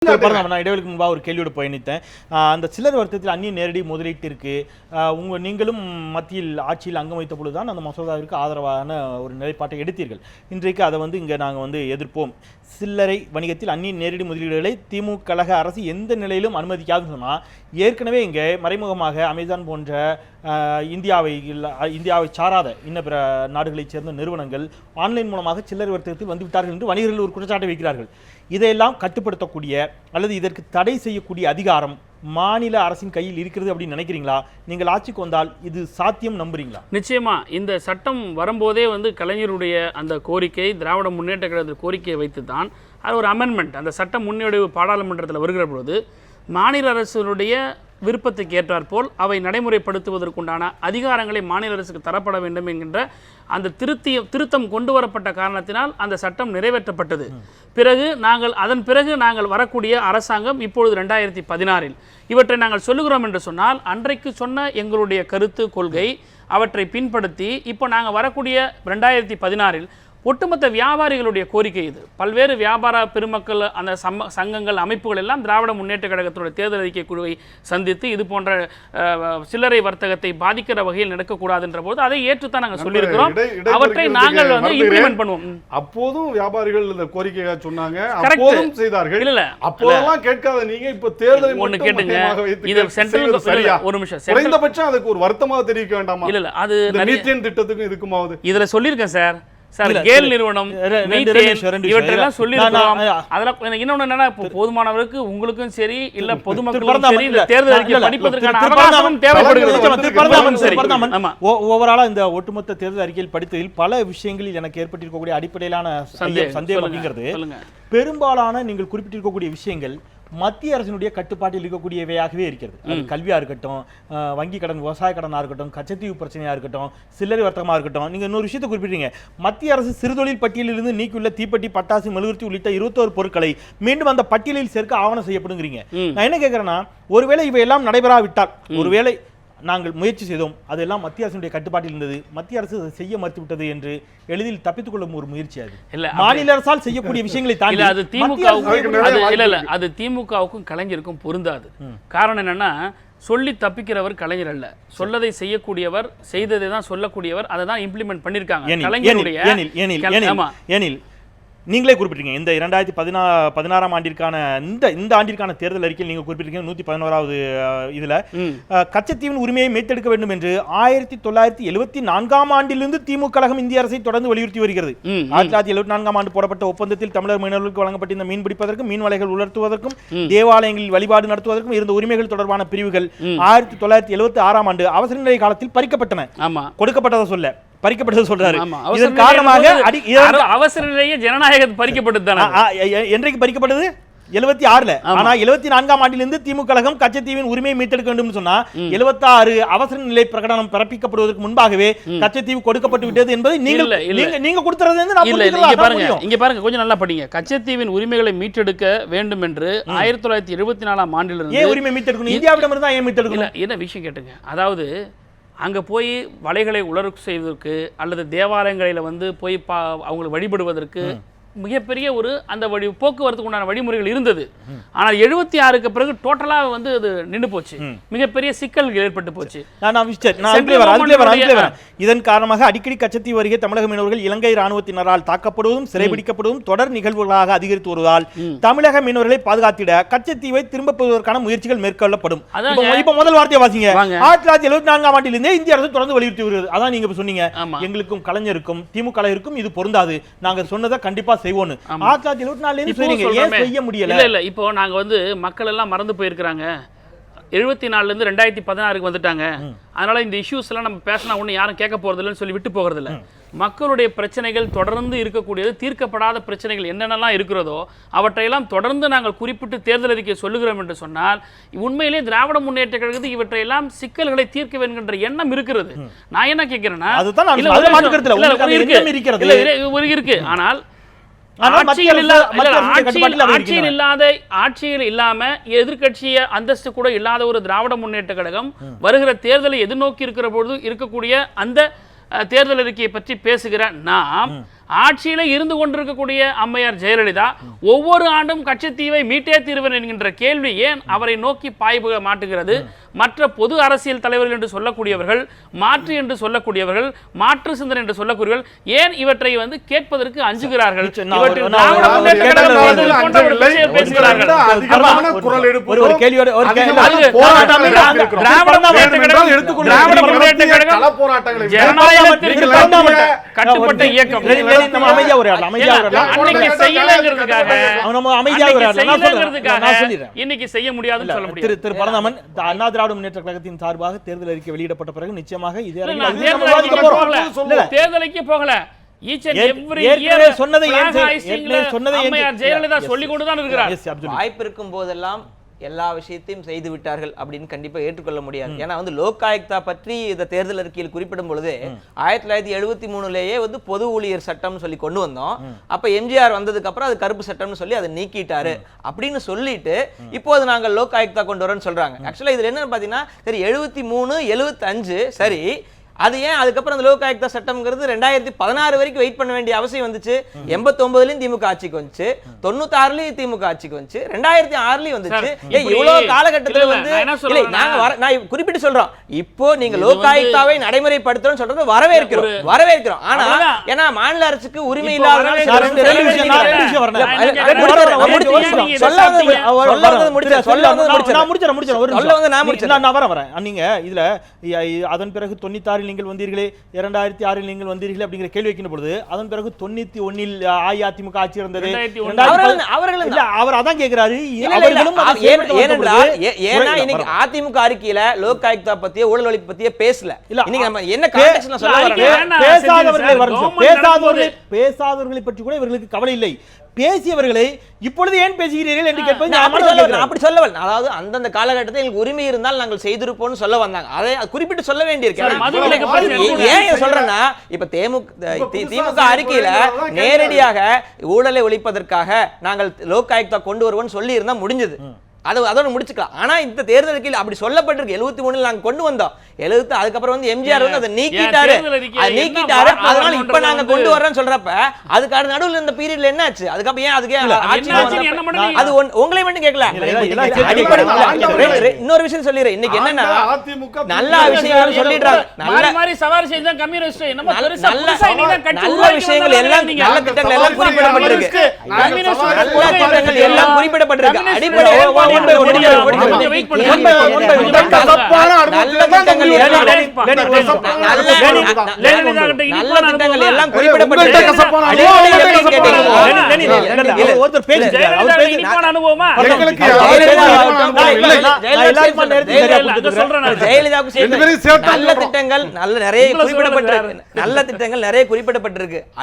நான் இடைவெளிக்கு முன்பாக ஒரு கேள்வியோடு பயணித்தேன். அந்த சில்லறை வர்த்தகத்தில் அந்நிய நேரடி முதலீட்டிற்கு நீங்களும் மத்தியில் ஆட்சியில் அங்கம் வைத்த பொழுதுதான் அந்த மசோதாவிற்கு ஆதரவான ஒரு நிலைப்பாட்டை எடுத்தீர்கள். இன்றைக்கு அதை இங்கே நாங்கள் எதிர்ப்போம். சில்லறை வணிகத்தில் அந்நிய நேரடி முதலீடுகளை திமுக கழக அரசு எந்த நிலையிலும் அனுமதிக்காதுன்னு சொன்னால், ஏற்கனவே இங்கே மறைமுகமாக அமேசான் போன்ற இந்தியாவை சாராத இன்ன பிற நாடுகளைச் சேர்ந்த நிறுவனங்கள் ஆன்லைன் மூலமாக சில்லறை வர்த்தகத்தில் வந்துவிட்டார்கள் என்று வணிகர்கள் ஒரு குற்றச்சாட்டை வைக்கிறார்கள். இதையெல்லாம் கட்டுப்படுத்தக்கூடிய அல்லது இதற்கு தடை செய்யக்கூடிய அதிகாரம் மாநில அரசின் கையில் இருக்கிறது அப்படின்னு நினைக்கிறீங்களா? நீங்கள் ஆட்சிக்கு வந்தால் இது சாத்தியம் நம்புறீங்களா? நிச்சயமா இந்த சட்டம் வரும்போதே கலைஞருடைய அந்த கோரிக்கை, திராவிட முன்னேற்ற கழக கோரிக்கையை வைத்து தான் அது ஒரு அமெண்ட்மெண்ட் அந்த சட்டம் முன்னோடி பாராளுமன்றத்தில் வருகிற பொழுது மாநில அரசுடைய விருப்பத்துக்கு ஏற்றாற்போல் அவை நடைமுறைப்படுத்துவதற்குண்டான அதிகாரங்களை மாநில அரசுக்கு தரப்பட வேண்டும் என்கின்ற அந்த திருத்தம் கொண்டு வரப்பட்ட காரணத்தினால் அந்த சட்டம் நிறைவேற்றப்பட்டது. அதன் பிறகு நாங்கள் வரக்கூடிய அரசாங்கம் இப்பொழுது 2016 இவற்றை நாங்கள் சொல்லுகிறோம் என்று சொன்னால், அன்றைக்கு சொன்ன எங்களுடைய கருத்து கொள்கை அவற்றை பின்படுத்தி இப்போ நாங்கள் வரக்கூடிய 2016 ஒட்டுமொத்த வியாபாரிகளுடைய கோரிக்கை இது. பல்வேறு வியாபார பெருமக்கள் அந்த சங்கங்கள் அமைப்புகள் எல்லாம் திராவிட முன்னேற்ற கழகத்துடைய தேர்தல் அறிக்கை குழுவை சந்தித்து இது போன்ற சில்லறை வர்த்தகத்தை பாதிக்கிற வகையில் நடக்கக்கூடாது என்ற போது அதை ஏற்றுத்தான் நாங்கள் சொல்லியிருக்கிறோம். அவற்றை நாங்கள் இம்ப்ளிமெண்ட் பண்ணுவோம். அப்போதும் வியாபாரிகள் இந்த கோரிக்கையை சொன்னாங்க, அப்போதும் செய்தார்கள். இல்ல அப்போதெல்லாம் கேட்காத நீங்க இப்ப தேர்தலை ஒன்னு கேட்டுங்க. இது சென்ட்ரல் ஒரு நிமிஷம், குறைந்தபட்சம் அதுக்கு ஒரு வருத்தமாக தெரிவிக்க வேண்டாமா? இல்ல அது மீத்தேன் திட்டத்துக்கும் இதுக்குமாவது இதுல சொல்லியிருக்கேன் சார். கேல் நிறுவனம் இவற்றெல்லாம் சொல்லியிருக்கிறோம். அதெல்லாம் இன்னொன்னு என்னன்னா, போதுமானவருக்கு உங்களுக்கும் சரி இல்ல பொதுமக்களுக்கும் சரி இந்த தேர்தல் அறிக்கை படிப்பதற்கான அவகாசம் தேவைப்படுகிறது. ஓவராலா இந்த ஒட்டுமொத்த தேர்தல் அறிக்கையில் படித்ததில் பல விஷயங்களில் எனக்கு ஏற்பட்டிருக்கக்கூடிய அடிப்படையிலான சந்தேகம் அப்படிங்கிறது, பெரும்பாலான நீங்கள் குறிப்பிட்டிருக்கக்கூடிய விஷயங்கள் மத்திய அரசினுடைய கட்டுப்பாட்டில் இருக்கக்கூடியவையாகவே இருக்கிறது. அது கல்வியா இருக்கட்டும், வங்கி கடன், விவசாய கடனா இருக்கட்டும், கச்சத்தீவு பிரச்சனையா இருக்கட்டும், சில்லறை வர்த்தகமா இருக்கட்டும். நீங்க இன்னொரு விஷயத்தை குறிப்பிட்டீங்க, மத்திய அரசு சிறுதொழில் பட்டியலிலிருந்து நீக்கியுள்ள தீப்பெட்டி, பட்டாசு, மெழுகுவர்த்தி உள்ளிட்ட 21 பொருட்களை மீண்டும் அந்த பட்டியலில் சேர்க்க ஆவணம் செய்யப்படுங்கிறீங்க. நான் என்ன கேட்கிறேன்னா, ஒருவேளை இவையெல்லாம் நடைபெறாவிட்டால், ஒருவேளை நாங்கள் முயற்சி செய்தோம், அதெல்லாம் மத்திய அரசுடைய கட்டுப்பாட்டில் இருந்தது, மத்திய அரசு அதை செய்ய மறுத்துவிட்டது என்று எளிதில் தப்பித்துக் கொள்ளும் ஒரு முயற்சி அது. மாநில அரசால் செய்யக்கூடிய விஷயங்களை தாண்டி அது திமுகவுக்கும் கலைஞருக்கும் பொருந்தாது. காரணம் என்னன்னா, சொல்லி தப்பிக்கிறவர் கலைஞர் அல்ல, சொல்லதை செய்யக்கூடியவர், செய்ததை தான் சொல்லக்கூடியவர், அதை தான் இம்ப்ளிமெண்ட் பண்ணிருக்காங்க கலைஞருடைய. நீங்களே குறிப்பிட்டீங்க இந்த 2016 ஆண்டிற்கான இந்த ஆண்டிற்கான தேர்தல் அறிக்கையில் நீங்க குறிப்பிட்டீங்க 111வது இதுல கச்சத்தீவின் உரிமையை மீட்டெடுக்க வேண்டும் என்று 1974 ஆண்டிலிருந்து திமுக கழகம் இந்திய அரசை தொடர்ந்து வலியுறுத்தி வருகிறது. 1974 ஆண்டு போடப்பட்ட ஒப்பந்தத்தில் தமிழர் மீனவர்களுக்கு வழங்கப்பட்ட இந்த மீன் பிடிப்பதற்கும், மீன் வலைகள் உலர்த்துவதற்கும், தேவாலயங்களில் வழிபாடு நடத்துவதற்கும் இருந்த உரிமைகள் தொடர்பான பிரிவுகள் 1976 ஆண்டு அவசர நிலை காலத்தில் பறிக்கப்பட்டன. கொடுக்கப்பட்டதை சொல்ல பறிக்கப்பட்டது சொல்றாரு. இதன் காரணமாக அவசர நிலையே ஜனநாயகம் பறிக்கப்பட்டது. என்றைக்கு பறிக்கப்பட்டது? 76. ஆனா 74 ஆண்டிலிருந்து திமுக கழகம் கச்சத்தீவின் உரிமையை மீட்டெடுக்க வேண்டும் சொன்னா 76 அவசர நிலை பிரகடனம் பிறப்பிக்கப்படுவதற்கு முன்பாகவே கச்சத்தீவு கொடுக்கப்பட்டு விட்டது என்பதை நீங்க கொடுத்தது. இங்க பாருங்க, கொஞ்சம் நல்லா படிங்க. கச்சத்தீவின் உரிமைகளை மீட்டெடுக்க வேண்டும் என்று 1974 ஆண்டிலிருந்து உரிமை மீட்டெடுக்கணும், இந்தியாவிடம் இருந்தா ஏன் மீட்டெடுக்கணும்? என்ன விஷயம் கேட்டுங்க. அதாவது அங்கே போய் வலைகளை உலர செய்வதற்கு அல்லது தேவாலயங்களில் போய் அவங்களை வழிபடுவதற்கு மிகப்பெரிய ஒரு அந்த போக்குவரத்துக்கு உண்டான வழிமுறைகள் இருந்தது. ஆனால் 76க்கு பிறகு டோட்டலாக அது நின்று போச்சு, மிகப்பெரிய சிக்கல்கள் ஏற்பட்டு போச்சு. இதன் காரணமாக அடிக்கடி கச்சத்தீவு அருகே தமிழக மீனவர்கள் இலங்கை ராணுவத்தினரால் தாக்கப்படுவதும் சிறைபிடிக்கப்படுவதும் தொடர் நிகழ்வுகளாக அதிகரித்து வருவதால் தமிழக மீனவர்களை பாதுகாத்திட கச்சத்தீவை திரும்ப பெறுவதற்கான முயற்சிகள் மேற்கொள்ளப்படும். இப்ப முதல் வார்த்தையை வாசிங்க. 1974 ஆண்டிலிருந்தே இந்திய அரசு தொடர்ந்து வலியுறுத்தி வருகிறது. அதான் நீங்க சொன்னீங்க, எங்களுக்கும் கலைஞருக்கும் திமுக கலைஞருக்கும் இது பொருந்தாது, நாங்கள் சொன்னதை கண்டிப்பா செய்வோம். 1974 செய்ய முடியல. இல்ல இப்போ நாங்க மக்கள் எல்லாம் மறந்து போயிருக்காங்க. 74 இருந்து 2016 வந்துட்டாங்க. அதனால இந்த இஷ்யூஸ் எல்லாம் நம்ம பேசினா ஒண்ணு யாரும் கேட்க போறது இல்லைன்னு சொல்லி விட்டு போகிறது இல்லை. மக்களுடைய பிரச்சனைகள் தொடர்ந்து இருக்கக்கூடியது, தீர்க்கப்படாத பிரச்சனைகள் என்னென்னலாம் இருக்கிறதோ அவற்றையெல்லாம் தொடர்ந்து நாங்கள் குறிப்பிட்டு தேர்தல் அறிக்கை சொல்லுகிறோம் என்று சொன்னால், உண்மையிலே திராவிட முன்னேற்ற கழகத்துக்கு இவற்றையெல்லாம் சிக்கல்களை தீர்க்க வேண்டும் என்ற எண்ணம் இருக்கிறது. நான் என்ன கேட்கிறேன்னா, இருக்கு, ஆனால் ஆட்சியில் இல்லாம எதிர்கட்சிய அந்தஸ்து கூட இல்லாத ஒரு திராவிட முன்னேற்ற கழகம் வருகிற தேர்தலை எதிர்நோக்கி இருக்கிற பொழுது இருக்கக்கூடிய அந்த தேர்தல் அறிக்கையை பற்றி பேசுகிற நாம் ஆட்சியில இருந்து கொண்டிருக்கக்கூடிய அம்மையார் ஜெயலலிதா ஒவ்வொரு ஆண்டும் கட்சித்தீவை மீட்டே தீர்வர் என்கின்ற கேள்வி ஏன் அவரை நோக்கி பாய்புக மாட்டுகிறது? மற்ற பொது அரசியல் தலைவர்கள் என்று சொல்லக்கூடியவர்கள், மாற்று என்று சொல்லக்கூடியவர்கள், மாற்று சிந்தனை என்று சொல்லக்கூடியவர்கள் ஏன் இவற்றை வந்து கேட்பதற்கு அஞ்சுகிறார்கள்? கட்டுப்பட்ட இயக்கம் இன்னைக்கு செய்ய முடியாதுன்னு சொல்ல முடியாது. திரு பரந்தாமன், அண்ணா திராவிட முன்னேற்ற கழகத்தின் சார்பாக தேர்தல் அறிக்கை வெளியிடப்பட்ட பிறகு நிச்சயமாக இதே தேர்தலுக்கு போகல. வாய்ப்பு இருக்கும் போதெல்லாம் எல்லா விஷயத்தையும் செய்து விட்டார்கள் அப்படின்னு கண்டிப்பா ஏற்றுக்கொள்ள முடியாது. ஏன்னா வந்து லோக் ஆயுக்தா பற்றி இந்த தேர்தல் அறிக்கையில் குறிப்பிடும் பொழுது 1973லேயே வந்து பொது ஊழியர் சட்டம் சொல்லி கொண்டு வந்தோம். அப்ப எம்ஜிஆர் வந்ததுக்கு அப்புறம் அது கருப்பு சட்டம்னு சொல்லி அதை நீக்கிட்டாரு அப்படின்னு சொல்லிட்டு இப்போது நாங்கள் லோக் ஆயுக்தா கொண்டு வரோம்னு சொல்றாங்க. ஆக்சுவலா இதுல என்னன்னு பாத்தீங்கன்னா சரி 73 75 சரி, அது ஏன் அதுக்கப்புறம் அந்த லோக் ஆயுக்தா சட்டம்ங்கிறது 2016 வரைக்கும் வெயிட் பண்ண வேண்டிய அவசியம் வந்துச்சு? 89லயும் திமுக ஆட்சிக்கு வந்துச்சு, 96லயும் திமுக ஆட்சிக்கு வந்துச்சு, 2006லயும் வந்துச்சு. இவ்வளவு காலகட்டத்துல வந்து நான் குறிப்பிட்டு சொல்றோம், இப்போ நீங்க லோக் ஆயுக்தாவை நடைமுறைப்படுத்துறோம் சொல்றது வரவேற்கிறோம். ஆனா ஏன்னா மாநில அரசுக்கு உரிமை இல்லாத அதன் பிறகு 96 நீங்கள் வந்தீர்களே, 2006 நீங்கள் வந்தீர்களே அப்படிங்கிற கேள்வி வைக்கின்ற பொழுது அதன் பிறகு 91 அஇஅதிமுக ஆட்சி இருந்தது. அவர் அதான் கேட்கிறாரு. ஏன்னா இன்னைக்கு அதிமுக அறிக்கையில லோக் ஆயுக்தா பத்திய ஊழல் ஒழிப்பு பத்திய பேசல. இன்னைக்கு நம்ம என்ன கான்டெக்ஸ்ட்ல சொல்ல பேசாதவர்களை பற்றி கூட இவர்களுக்கு கவலை இல்லை. பேசியவர்களை இப்பொழுது ஏன் பேசுகிறீர்கள் என்று கேட்பது அப்படி சொல்லவல். அதாவது அந்தந்த காலகட்டத்தில் எங்களுக்கு உரிமை இருந்தால் நாங்கள் செய்திருப்போம்னு சொல்ல வந்தாங்க. அதை குறிப்பிட்டு சொல்ல வேண்டியிருக்கு. ஏன் சொல்றேன்னா இப்ப திமுக அறிக்கையில நேரடியாக ஊழலை ஒழிப்பதற்காக நாங்கள் லோக் ஆயுக்தா கொண்டு வருவோம்னு சொல்லி இருந்தா முடிஞ்சது, அதோட முடிச்சுக்கலாம். ஆனா இந்த தேர்தலுக்கு அப்படி சொல்லப்பட்டிருக்கு. 73 நாங்க கொண்டு வந்தோம், 70 அதுக்கப்புறம் வந்து எம்ஜிஆர் வந்து அதை நீக்கிட்டாரு. அதனால இப்ப நாங்க கொண்டு வர்றோம்னு சொல்றப்ப அதுக்கு நடுவுல இந்த பீரியட்ல என்ன ஆச்சு? அதுக்கப்புறம் ஏன் அதுக்கு அது உங்களை மட்டும் கேட்கல. இன்னொரு விஷயம் சொல்லிடுறேன். இன்னைக்கு என்னன்னா நல்ல விஷயங்கள் சொல்லிடுறாங்க, நல்ல விஷயங்கள் எல்லாம், நல்ல திட்டங்கள் எல்லாம் குறிப்பிடப்பட்டிருக்கு, எல்லாம் குறிப்பிடப்பட்டிருக்கு.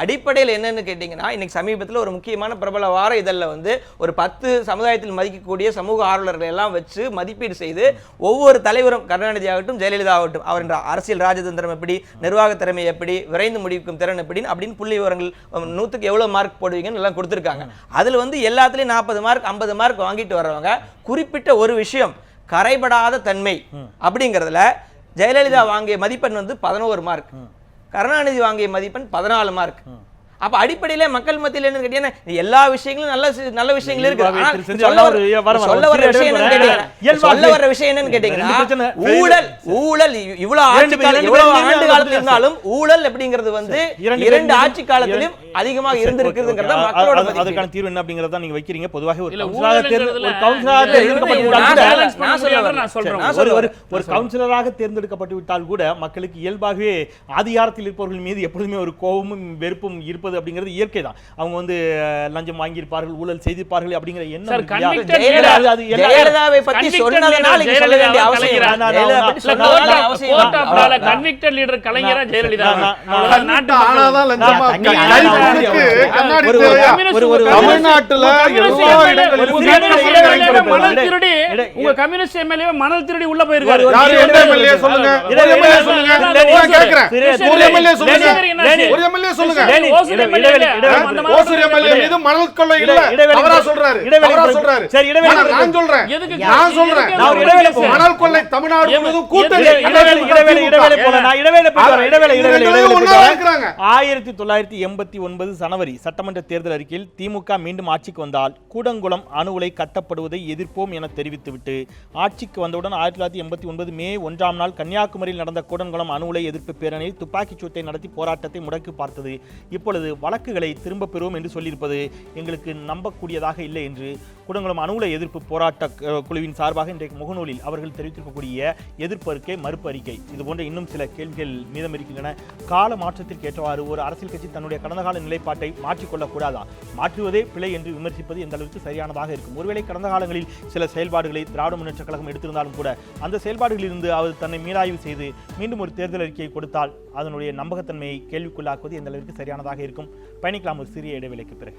அடிப்படையில் அடிப்படையில் என்னன்னு கேட்டீங்கன்னா இன்னைக்கு சமீபத்தில் ஒரு முக்கியமான பிரபல வார இதழ்ல வந்து ஒரு 10 சமுதாயத்தில் மதிக்கக்கூடிய சமூக ஆர்வலர்கள் எல்லாம் வச்சு மதிப்பீடு செய்து ஒவ்வொரு தலைவரும் கருணாநிதி ஆகட்டும் ஜெயலலிதா ஆகட்டும் அவரின் அரசியல் ராஜதந்திரம் எப்படி, நிர்வாக திறமை எப்படி, விரைந்து முடிக்கும் திறன் எப்படி அப்படின்னு புள்ளி விவரங்கள் 100க்கு எவ்வளவு மார்க் போடுவீங்கன்னு எல்லாம் கொடுத்திருக்காங்க. அதுல வந்து எல்லாத்துலயும் 40 மார்க் 50 மார்க் வாங்கிட்டு வர்றவங்க குறிப்பிட்ட ஒரு விஷயம் கரைபடாத தன்மை அப்படிங்கிறதுல ஜெயலலிதா வாங்கிய மதிப்பெண் வந்து 11 மார்க், கருணாநிதி வாங்கிய மதிப்பெண் 14 மார்க். அப்ப அடிப்படையில மக்கள் மத்தியில் என்ன கேட்டீங்கன்னா எல்லா விஷயங்களும் நல்ல விஷயங்கள் இருக்கு. சொல்ல வர விஷயம் என்னன்னு கேட்டீங்கன்னா ஊழல் இவ்வளவு ஆண்டு காலத்துல இருந்தாலும் ஊழல் அப்படிங்கிறது வந்து 2 ஆட்சி காலத்திலும் அதிகமாக இருந்திருக்குதுங்கிறத மக்களோட அதுக்கான தீர்வு என்ன அப்படிங்கறத நீங்க வைக்கிறீங்க. பொதுவாக ஒரு கவுன்சிலராக தேர்ந்தெடுக்கப்பட்டு விட்டால் கூட மக்களுக்கு இயல்பாகவே அதிகாரத்தில் இருப்பவர்கள் மீது எப்பொழுதுமே ஒரு கோபமும் வெறுப்பும் இருப்பது அப்படிங்கிறது இயற்கை தான். அவங்க வந்து லஞ்சம் வாங்கியிருப்பார்கள், ஊழல் செய்திருப்பார்கள் அப்படிங்கிற எண்ணம் ஜெயலலிதாவை பத்தி சொன்னதனால இங்க சொல்ல வேண்டிய அவசியம் கன்விக்டட் லீடர் கலைஞரா ஜெயலலிதா தமிழ்நாட்டுல எல்லா இடங்களிலும் எம்எல்ஏ மணல் திருடி உங்க கம்யூனிஸ்ட் எம்எல்ஏ மணல் திருடி உள்ள போயிருக்காரு. யாரு எம்எல்ஏ சொல்லுங்க, ஒரு எம்எல்ஏ சொல்லுங்க, நான் கேக்குறேன். ஒரு எம்எல்ஏ சொல்லுங்க, ஒரு எம்எல்ஏ சொல்லுங்க. ஓசூர் எம்எல்ஏ மீது மணல் கொள்ளை இல்ல, அவரா சொல்றாரு, அவரா சொல்றாரு. சரி, இடைவேளை நான் சொல்றேன், எதுக்கு நான் சொல்றேன், மணல் கொள்ளை தமிழ்நாடு முழுவதும் கூட்டணி. இடைவேளை போல நான் இடைவேளை போயிட்டு வரேன். இடைவேளை ஒண்ணா இருக்கிறாங்க. 1989 ஜனவரி சட்டமன்ற தேர்தல் அறிக்கையில் திமுக மீண்டும் ஆட்சிக்கு வந்தால் கூடங்குளம் அணு உலை கட்டப்படுவதை எதிர்ப்போம் என தெரிவித்துவிட்டு ஆட்சிக்கு வந்தவுடன் 1989 மே 1ஆம் நாள் கன்னியாகுமரியில் நடந்த கூடங்குளம் அணு உலை எதிர்ப்பு பேரணியில் துப்பாக்கிச் சூட்டை நடத்தி போராட்டத்தை முடக்கி பார்த்தது. இப்பொழுது வழக்குகளை திரும்ப பெறுவோம் என்று சொல்லியிருப்பது எங்களுக்கு நம்பக்கூடியதாக இல்லை என்று கூடங்குளம் அணு உலை எதிர்ப்பு போராட்ட குழுவின் சார்பாக இன்றைக்கு முகநூலில் அவர்கள் தெரிவித்திருக்கக்கூடிய எதிர்ப்பு அறிக்கை, மறுப்பு அறிக்கை, இது போன்ற இன்னும் சில கேள்விகள் மீதம் இருக்கின்றன. கால மாற்றத்திற்கு ஏற்றவாறு ஒரு அரசியல் கட்சி தன்னுடைய கடந்த கால நிலைப்பாட்டை மாற்றிக்கொள்ளக்கூடாதா? மாற்றுவதே பிழை என்று விமர்சிப்பது எந்த அளவுக்கு சரியானதாக இருக்கும்? ஒருவேளை கடந்த காலங்களில் சில செயல்பாடுகளை திராவிட முன்னேற்றக் கழகம் எடுத்திருந்தாலும் கூட அந்த செயல்பாடுகளிலிருந்து அவர் தன்னை மீளாய்வு செய்து மீண்டும் ஒரு தேர்தல் அறிக்கையை கொடுத்தால் அதனுடைய நம்பகத்தன்மையை கேள்விக்குள்ளாக்குவது எந்த அளவிற்கு சரியானதாக இருக்கும்? பயணிக்கலாம் ஒரு சிறிய இடைவேளைக்கு பிறகு.